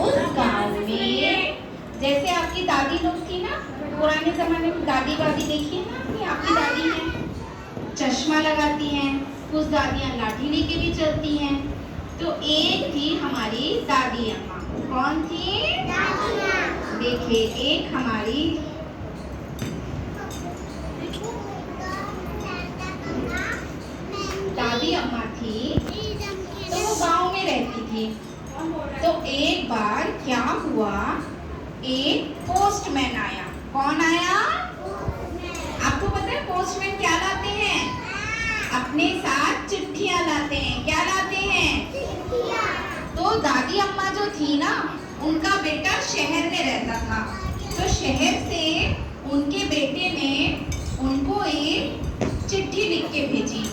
उस गांव में जैसे आपकी दादी लोग थी ना, पुराने जमाने में दादी वादी देखिए ना, कि आपकी दादी है चश्मा लगाती हैं, कुछ दादियां लाठी लेके भी चलती हैं। तो एक थी हमारी दादी अम्मा। कौन थी? देखिए, एक हमारी दादी अम्मा थी, तो वो गांव में रहती थी। तो एक बार क्या हुआ, एक पोस्टमैन आया। कौन आया? आपको पता है पोस्टमैन क्या लाते हैं? अपने साथ चिट्ठियां लाते हैं। क्या लाते हैं? तो दादी अम्मा जो थी ना, उनका बेटा शहर में रहता था। तो शहर से उनके बेटे ने उनको एक चिट्ठी लिख के भेजी।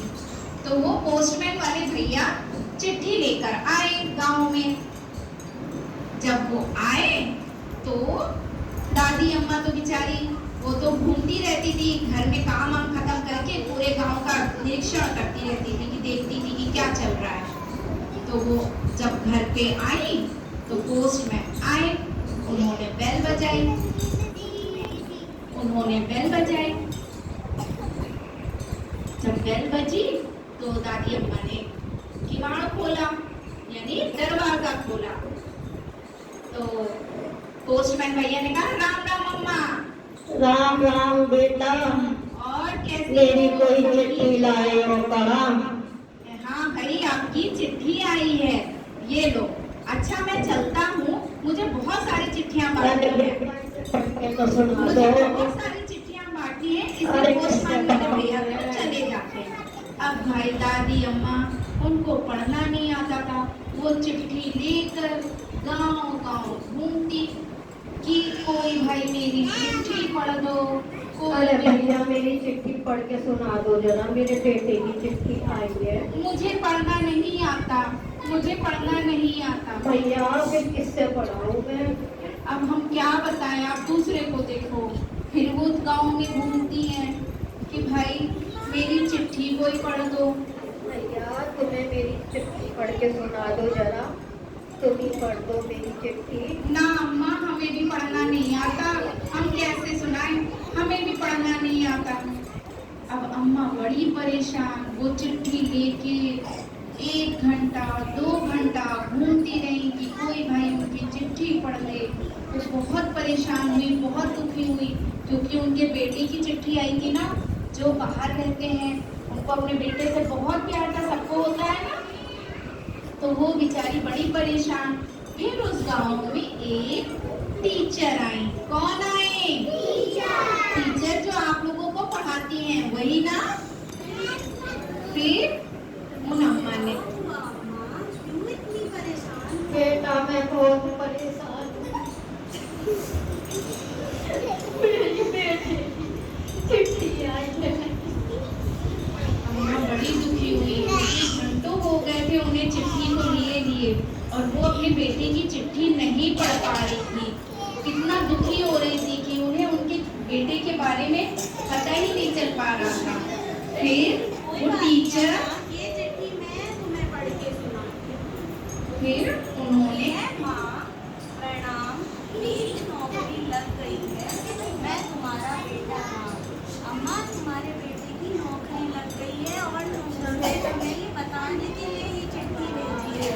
तो वो पोस्टमैन वाले भैया चिट्ठी लेकर आए गांव में। जब वो आए तो दादी अम्मा तो बेचारी वो तो घूमती रहती थी, घर में काम वाम खत्म करके पूरे गांव का निरीक्षण करती रहती थी, कि देखती थी कि क्या चल रहा है। तो वो जब घर पे आई तो पोस्टमैन आए, उन्होंने बेल बजाई। जब बेल बजी तो दादी अम्मा ने किवाड़ खोला, यानी दरवाजा खोला। तो पोस्टमैन भैया ने कहा, राम राम अम्मा। राम राम बेटा, और कैसे मेरी कोई चिट्ठी लाए हो कहा? हाँ भाई, आपकी चिट्ठी आई है, ये लो। अच्छा मैं चलता हूँ, मुझे बहुत सारी चिट्ठियाँ बांटनी है। तो सुना मुझे दो। बहुत सारी चिट्ठियाँ बांटनी है, इसलिए पोस्टमैन वाले भैया तो चले जाते हैं। अब भाई दादी अम्मा, उनको पढ़ना नहीं आता था, वो चिट्ठी लेकर गांव-गांव घूमती कि कोई भाई मेरी चिट्ठी पढ़ दो। अरे भैया, मेरी चिट्ठी पढ़ के सुना दो जरा, मेरे बेटे की चिट्ठी आई है। मुझे पढ़ना नहीं आता, मुझे पढ़ना नहीं आता। भैया फिर किससे पढ़ाऊं मैं? अब हम क्या बताएं, आप दूसरे को देखो। फिर वो गांव में घूमती हैं कि भाई मेरी चिट्ठी कोई पढ़ दो। भैया तुम्हें मेरी चिट्ठी पढ़ के सुना दो जरा, तुम ही पढ़ दो मेरी चिट्ठी। ना अम्मा, हमें भी पढ़ना नहीं आता, हम कैसे सुनाएं, हमें भी पढ़ना नहीं आता। अब अम्मा बड़ी परेशान, वो चिट्ठी लेके 1 घंटा 2 घंटा घूमती रही कि कोई भाई उनकी चिट्ठी पढ़ ले। तो बहुत परेशान हुई, बहुत दुखी हुई, क्योंकि उनके बेटे की चिट्ठी आई थी ना। जो बाहर रहते हैं उनको अपने बेटे से बहुत प्यार था, सबको होता है ना। तो वो बेचारी बड़ी परेशान। फिर उस गांव में एक टीचर आई। कौन आए? टीचर जो आप लोगों को पढ़ाती हैं, वही ना। फिर उन अम्मा ने, बेटा मैं बहुत परेशान हूँ, मेरी बेटी की चिट्ठी आई है। अम्मा बड़ी दुखी हुई। घंटों हो गए थे उन्हें चिट्ठी को लिए और वो अपने बेटे की चिट्ठी नहीं पढ़ पा रही थी। कितना दुखी हो रही थी कि उन्हें उनके बेटे के बारे में पता ही नहीं चल पा रहा था। फिर वो टीचर, ये चिट्ठी मैं तुम्हें पढ़ के सुनाती हूँ। फिर उन्होंने, माँ प्रणाम, मेरी नौकरी लग गई है, मैं तुम्हारा बेटा हूँ। अम्मा तुम्हारे बेटे की नौकरी लग गई है और तुमने तुम्हें ये बताने के लिए ही चिट्ठी भेजी है।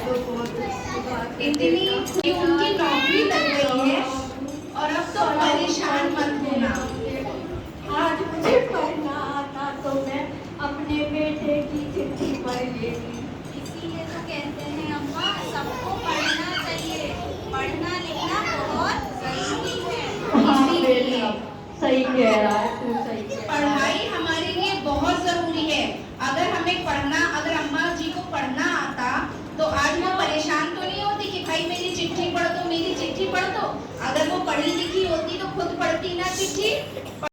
इतनी कि उनकी नौकरी लग गई है और अब तो परेशान मत होना। आज मुझे पढ़ना आता तो मैं अपने बेटे की चिट्ठी पढ़ लेती। इसीलिए तो कहते हैं अम्मा, सबको पढ़ना चाहिए, पढ़ना लिखना बहुत जरूरी है। हाँ बेटा, सही कह रहा